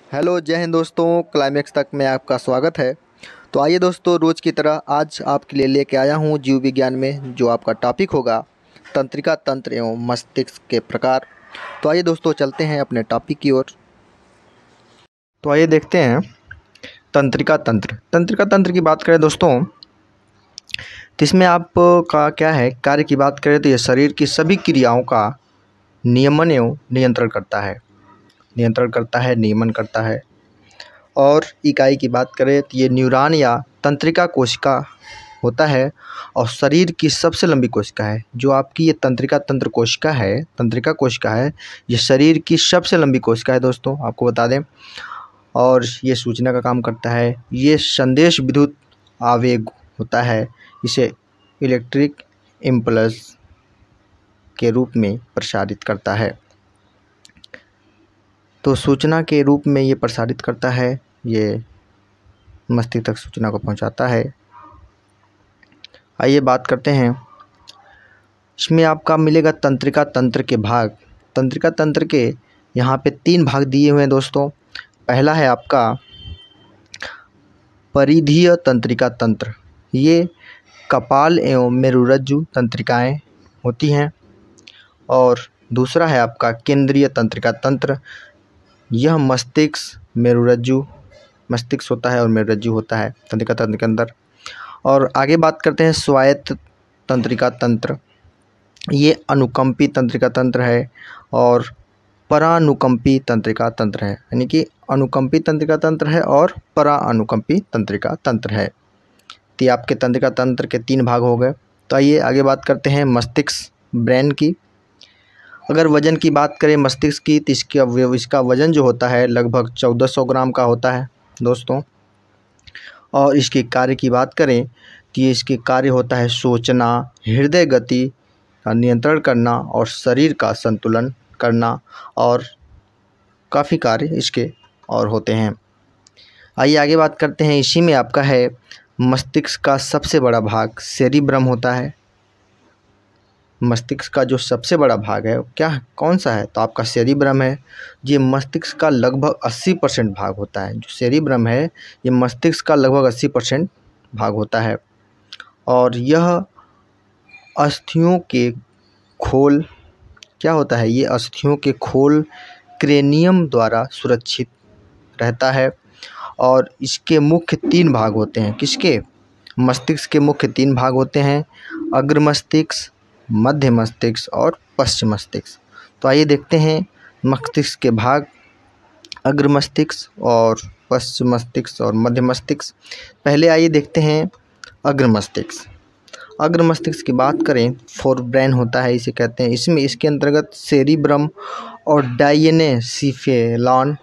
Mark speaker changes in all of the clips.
Speaker 1: Hello जय हिंद दोस्तों, climax तक में आपका स्वागत है। तो आइए दोस्तों, रोज़ की तरह आज आपके लिए लेके आया हूँ जीव विज्ञान में जो आपका टॉपिक होगा तंत्रिका तंत्र एवं मस्तिष्क के प्रकार। तो आइए दोस्तों, चलते हैं अपने टॉपिक की ओर। तो आइए देखते हैं तंत्रिका तंत्र। तंत्रिका तंत्र की बात करें दोस्तों, तो इसमें आपका क्या है, कार्य की बात करें तो ये शरीर की सभी क्रियाओं का नियमन एवं नियंत्रण करता है। नियमन करता है। और इकाई की बात करें तो ये न्यूरॉन या तंत्रिका कोशिका होता है और शरीर की सबसे लंबी कोशिका है। जो आपकी ये तंत्रिका कोशिका है, ये शरीर की सबसे लंबी कोशिका है दोस्तों, आपको बता दें। और ये सूचना का काम करता है। ये संदेश विद्युत आवेग होता है, इसे इलेक्ट्रिक इम्पल्स के रूप में प्रसारित करता है। तो सूचना के रूप में ये प्रसारित करता है, ये मस्तिष्क तक सूचना को पहुंचाता है। आइए बात करते हैं, इसमें आपका मिलेगा तंत्रिका तंत्र के भाग। तंत्रिका तंत्र के यहाँ पे 3 भाग दिए हुए हैं दोस्तों। पहला है आपका परिधीय तंत्रिका तंत्र, ये कपाल एवं मेरुरज्जु तंत्रिकाएं होती हैं। और दूसरा है आपका केंद्रीय तंत्रिका तंत्र, यह मस्तिष्क होता है और मेरुरज्जु होता है तंत्रिका तंत्र के अंदर। और आगे बात करते हैं स्वायत्त तंत्रिका तंत्र, ये अनुकंपी तंत्रिका तंत्र है और परानुकंपी तंत्रिका तंत्र है। यानी कि अनुकंपी तंत्रिका तंत्र है और परानुकंपी तंत्रिका तंत्र है। तो ये आपके तंत्रिका तंत्र के 3 भाग हो गए। तो आइए आगे बात करते हैं मस्तिष्क ब्रेन की। अगर वज़न की बात करें मस्तिष्क की, तो इसका वज़न जो होता है लगभग 1400 ग्राम का होता है दोस्तों। और इसके कार्य की बात करें तो ये इसके कार्य होता है सोचना, हृदय गति का नियंत्रण करना और शरीर का संतुलन करना, और काफ़ी कार्य इसके और होते हैं। आइए आगे बात करते हैं, इसी में आपका है मस्तिष्क का सबसे बड़ा भाग सेरिब्रम होता है। मस्तिष्क का जो सबसे बड़ा भाग है कौन सा है, तो आपका सेरिब्रम है। ये मस्तिष्क का लगभग 80% भाग होता है। जो सेरिब्रम है ये मस्तिष्क का लगभग 80% भाग होता है। और यह अस्थियों के खोल क्या होता है, ये अस्थियों के खोल क्रेनियम द्वारा सुरक्षित रहता है। और इसके मुख्य 3 भाग होते हैं। किसके? मस्तिष्क के मुख्य 3 भाग होते हैं, अग्र मस्तिष्क, मध्य मस्तिष्क और पश्चिम मस्तिष्क। तो आइए देखते हैं मस्तिष्क के भाग, अग्र मस्तिष्क और पश्चिम मस्तिष्क और मध्य मस्तिष्क। पहले आइए देखते हैं अग्र मस्तिष्क। अग्र मस्तिष्क की बात करें, फोर ब्रेन होता है इसे कहते हैं। इसके अंतर्गत सेरिब्रम और डायनेसिफेलॉन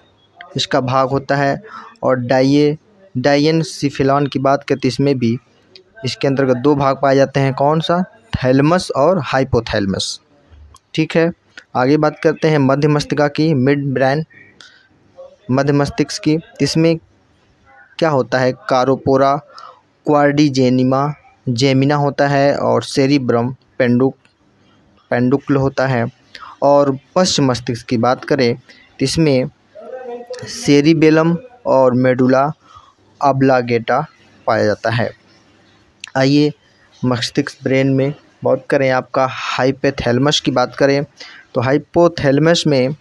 Speaker 1: इसका भाग होता है। और डायनेसिफेलॉन की बात करते इसमें भी इसके अंतर्गत 2 भाग पाए जाते हैं। कौन सा? थैलेमस और हाइपोथैलेमस। ठीक है, आगे बात करते हैं मध्य मस्तिष्क की, मिड ब्रेन मध्य मस्तिष्क की। इसमें क्या होता है, कारोपोरा क्वाड्रिजेमिना होता है और सेरिब्रम पेंडुक्ल होता है। और पश्चिम मस्तिष्क की बात करें तो इसमें सेरिबेलम और मेडुला ऑब्लांगेटा पाया जाता है। आइए मस्तिष्क ब्रेन में बात करें, आपका हाइपोथैलेमस की बात करें तो हाइपोथैलेमस में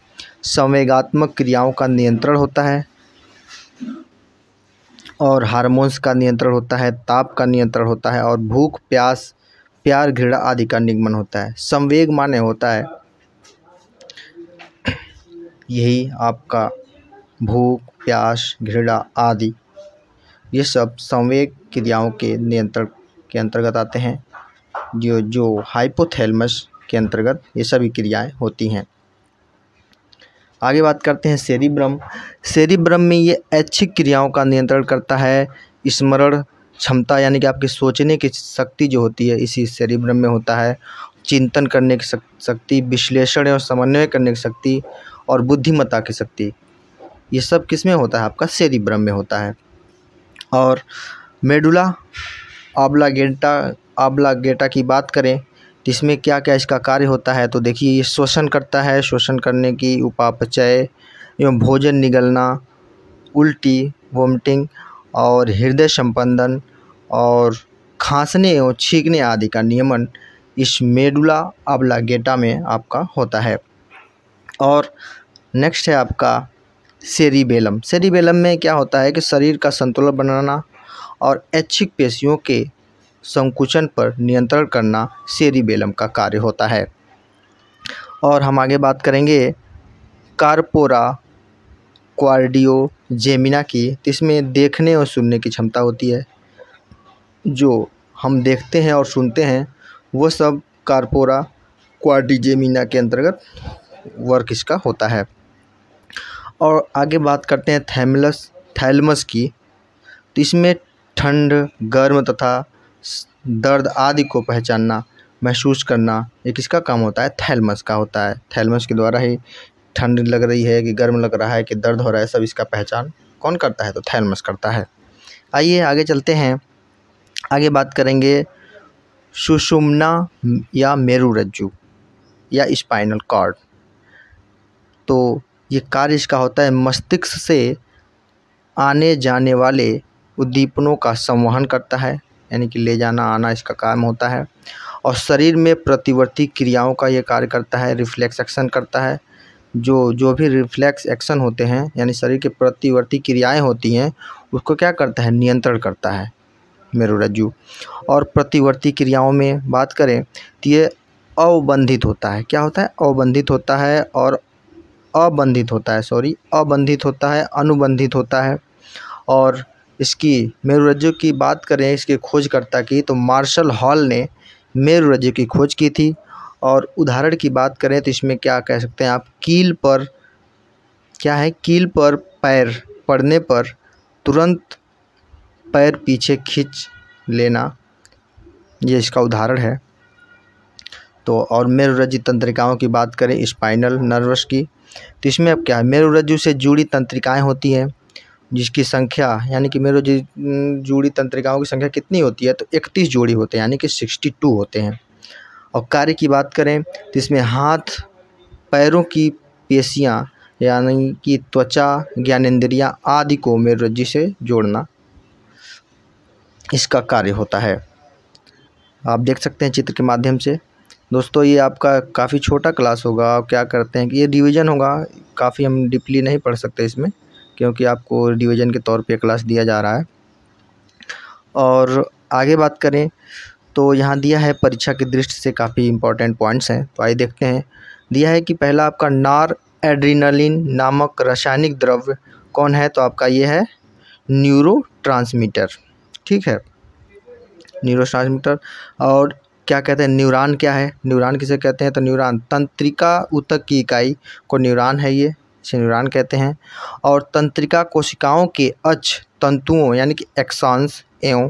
Speaker 1: संवेगात्मक क्रियाओं का नियंत्रण होता है और हार्मोन्स का नियंत्रण होता है, ताप का नियंत्रण होता है और भूख, प्यास, प्यार, घृणा आदि का निगमन होता है। संवेग माने होता है यही आपका भूख, प्यास, घृणा आदि, ये सब संवेग क्रियाओं के नियंत्रण के अंतर्गत आते हैं। जो हाइपोथैलेमस के अंतर्गत ये सभी क्रियाएं होती हैं। आगे बात करते हैं सेरिब्रम में ये ऐच्छिक क्रियाओं का नियंत्रण करता है। स्मरण क्षमता यानी कि आपकी सोचने की शक्ति जो होती है इसी सेरिब्रम में होता है। चिंतन करने की शक्ति, विश्लेषण और समन्वय करने की शक्ति और बुद्धिमत्ता की शक्ति, ये सब किस में होता है? आपका सेरिब्रम में होता है। और मेडुला ऑब्लांगेटा की बात करें तो इसमें क्या क्या इसका कार्य होता है, तो देखिए ये शोषण करता है, शोषण करने की, उपापचय एवं भोजन निगलना उल्टी, वोमिटिंग और हृदय संपंदन और खांसने एवं छींकने आदि का नियमन इस मेडुला ऑब्लांगेटा में आपका होता है। और नेक्स्ट है आपका सेरिबेलम। सेरिबेलम में क्या होता है कि शरीर का संतुलन बनाना और ऐच्छिक पेशियों के संकुचन पर नियंत्रण करना सेरिबेलम का कार्य होता है। और हम आगे बात करेंगे कार्पोरा क्वाड्रियोजेमिना की। तो इसमें देखने और सुनने की क्षमता होती है। जो हम देखते हैं और सुनते हैं वो सब कार्पोरा क्वाड्रियोजेमिना के अंतर्गत वर्क इसका होता है। और आगे बात करते हैं थैलमस की। तो इसमें ठंड, गर्म तथा दर्द आदि को पहचानना, महसूस करना ये किसका काम होता है? थैलमस का होता है। थैलमस के द्वारा ही ठंड लग रही है कि गर्म लग रहा है कि दर्द हो रहा है, सब इसका पहचान कौन करता है? तो थैलमस करता है। आइए आगे चलते हैं। आगे बात करेंगे सुषुम्ना या मेरुरज्जु या स्पाइनल कॉर्ड। तो ये कार्य इसका होता है मस्तिष्क से आने जाने वाले उद्दीपनों का संवहन करता है, यानी कि ले जाना आना इसका काम होता है। और शरीर में प्रतिवर्ती क्रियाओं का ये कार्य करता है, रिफ्लेक्स एक्शन करता है। जो भी रिफ्लेक्स एक्शन होते हैं यानी शरीर के प्रतिवर्ती क्रियाएं होती हैं उसको क्या करता है? नियंत्रण करता है मेरुरज्जु। और प्रतिवर्ती क्रियाओं में बात करें तो ये अवबंधित होता है। क्या होता है? अवबंधित होता है और अबंधित होता है, अबंधित होता है, अनुबंधित होता है। और इसकी मेरुरज्जु की बात करें, इसके खोजकर्ता की, तो मार्शल हॉल ने मेरुरज्जु की खोज की थी। और उदाहरण की बात करें तो इसमें क्या कह सकते हैं आप? कील पर क्या है? कील पर पैर पड़ने पर तुरंत पैर पीछे खींच लेना, ये इसका उदाहरण है। तो और मेरुरज्जु तंत्रिकाओं की बात करें स्पाइनल नर्वस की, तो इसमें अब क्या है? मेरुरज्जु से जुड़ी तंत्रिकाएं होती हैं जिसकी संख्या यानी कि मेरुरज्जु जुड़ी तंत्रिकाओं की संख्या कितनी होती है? तो 31 जोड़ी होते हैं, यानी कि 62 होते हैं। और कार्य की बात करें तो इसमें हाथ पैरों की पेशियां यानी कि त्वचा, ज्ञानेंद्रियां आदि को मेरुरज्जु से जोड़ना इसका कार्य होता है। आप देख सकते हैं चित्र के माध्यम से। दोस्तों ये आपका काफ़ी छोटा क्लास होगा। क्या करते हैं कि ये डिवीज़न होगा, काफ़ी हम डीपली नहीं पढ़ सकते इसमें क्योंकि आपको डिवीज़न के तौर पे क्लास दिया जा रहा है। और आगे बात करें तो यहाँ दिया है परीक्षा की दृष्टि से काफ़ी इम्पोर्टेंट पॉइंट्स हैं, तो आइए देखते हैं। दिया है कि पहला आपका नॉर एड्रेनालिन नामक रासायनिक द्रव्य कौन है? तो आपका ये है न्यूरोट्रांसमीटर। ठीक है, न्यूरोट्रांसमीटर। और क्या कहते हैं? न्यूरॉन क्या है? न्यूरॉन किसे कहते हैं? तो न्यूरॉन तंत्रिका ऊतक की इकाई को न्यूरॉन है, ये इसे न्यूरॉन कहते हैं। और तंत्रिका कोशिकाओं के अक्ष तंतुओं यानी कि एक्सॉन्स एवं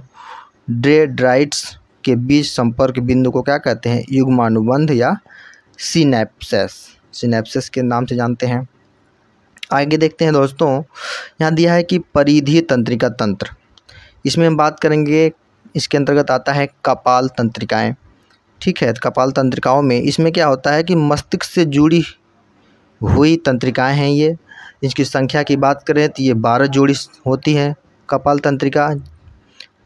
Speaker 1: डेंड्राइट्स के बीच संपर्क बिंदु को क्या कहते हैं? युग्मानुबंध या सिनैप्सेस के नाम से जानते हैं। आगे देखते हैं दोस्तों, यहाँ दिया है कि परिधीय तंत्रिका तंत्र। इसमें हम बात करेंगे, इसके अंतर्गत आता है कपाल तंत्रिकाएं। ठीक है, कपाल तंत्रिकाओं में इसमें क्या होता है कि मस्तिष्क से जुड़ी हुई तंत्रिकाएं हैं ये। इसकी संख्या की बात करें तो ये 12 जोड़ी होती है कपाल तंत्रिका।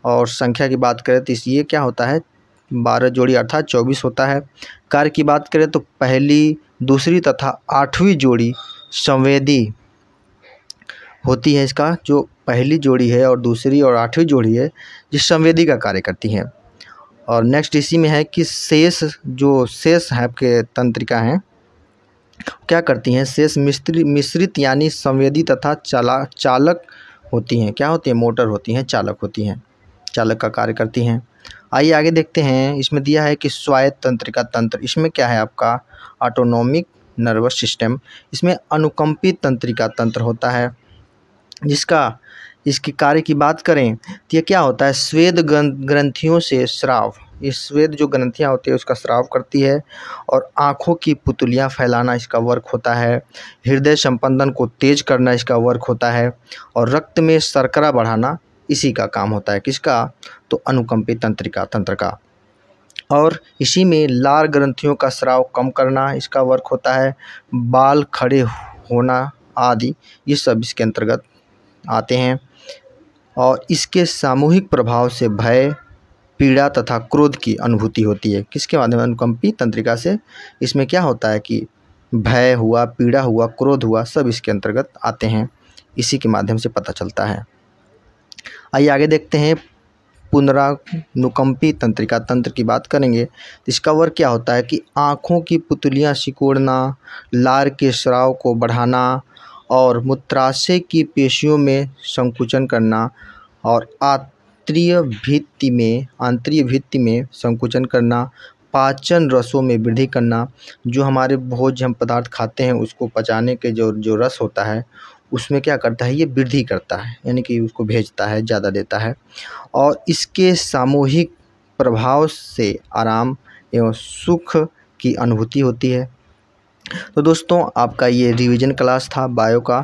Speaker 1: और संख्या की बात करें तो ये क्या होता है? 12 जोड़ी अर्थात 24 होता है। कार्य की बात करें तो पहली, दूसरी तथा 8वीं जोड़ी संवेदी होती है। इसका जो पहली जोड़ी है और दूसरी और 8वीं जोड़ी है ये संवेदी का कार्य करती हैं। और नेक्स्ट इसी में है कि शेष है आपके तंत्रिका हैं क्या करती हैं? शेष मिश्रित यानी संवेदी तथा चालक होती हैं। क्या होती हैं? मोटर होती हैं, चालक होती हैं, चालक का कार्य करती हैं। आइए आगे देखते हैं। इसमें दिया है कि स्वायत्त तंत्रिका तंत्र। इसमें क्या है आपका? Autonomic nervous system. इसमें अनुकंपित तंत्रिका तंत्र होता है इसकी कार्य की बात करें तो ये क्या होता है? स्वेद ग्रंथियों से स्राव, ये स्वेद जो ग्रंथियां होती है उसका स्राव करती है। और आँखों की पुतलियां फैलाना इसका वर्क होता है। हृदय संपंदन को तेज करना इसका वर्क होता है। और रक्त में शर्करा बढ़ाना इसी का काम होता है। किसका? तो अनुकंपित तंत्रिका तंत्र का। और इसी में लार ग्रंथियों का स्राव कम करना इसका वर्क होता है। बाल खड़े होना आदि ये सब इसके अंतर्गत आते हैं और इसके सामूहिक प्रभाव से भय, पीड़ा तथा क्रोध की अनुभूति होती है। किसके माध्यम? अनुकंपी तंत्रिका से। इसमें क्या होता है कि भय हुआ, पीड़ा हुआ, क्रोध हुआ, सब इसके अंतर्गत आते हैं। इसी के माध्यम से पता चलता है। आइए आगे देखते हैं। पुनरानुकंपी तंत्रिका तंत्र की बात करेंगे। इसका वर्क क्या होता है कि आँखों की पुतलियाँ सिकोड़ना, लार के स्राव को बढ़ाना और मूत्राशय की पेशियों में संकुचन करना और आंतरीय भित्ति में संकुचन करना, पाचन रसों में वृद्धि करना। जो हमारे भोज्य हम पदार्थ खाते हैं उसको पचाने के जो रस होता है उसमें क्या करता है, ये वृद्धि करता है, यानी कि उसको भेजता है, ज़्यादा देता है। और इसके सामूहिक प्रभाव से आराम एवं सुख की अनुभूति होती है। तो दोस्तों, आपका ये रिवीजन क्लास था बायो का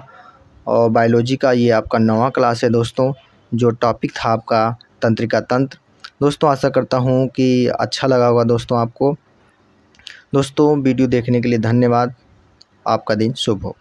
Speaker 1: और बायोलॉजी का। ये आपका 9वां क्लास है दोस्तों। जो टॉपिक था आपका तंत्रिका तंत्र। दोस्तों, आशा करता हूँ कि अच्छा लगा होगा दोस्तों आपको। दोस्तों, वीडियो देखने के लिए धन्यवाद। आपका दिन शुभ हो।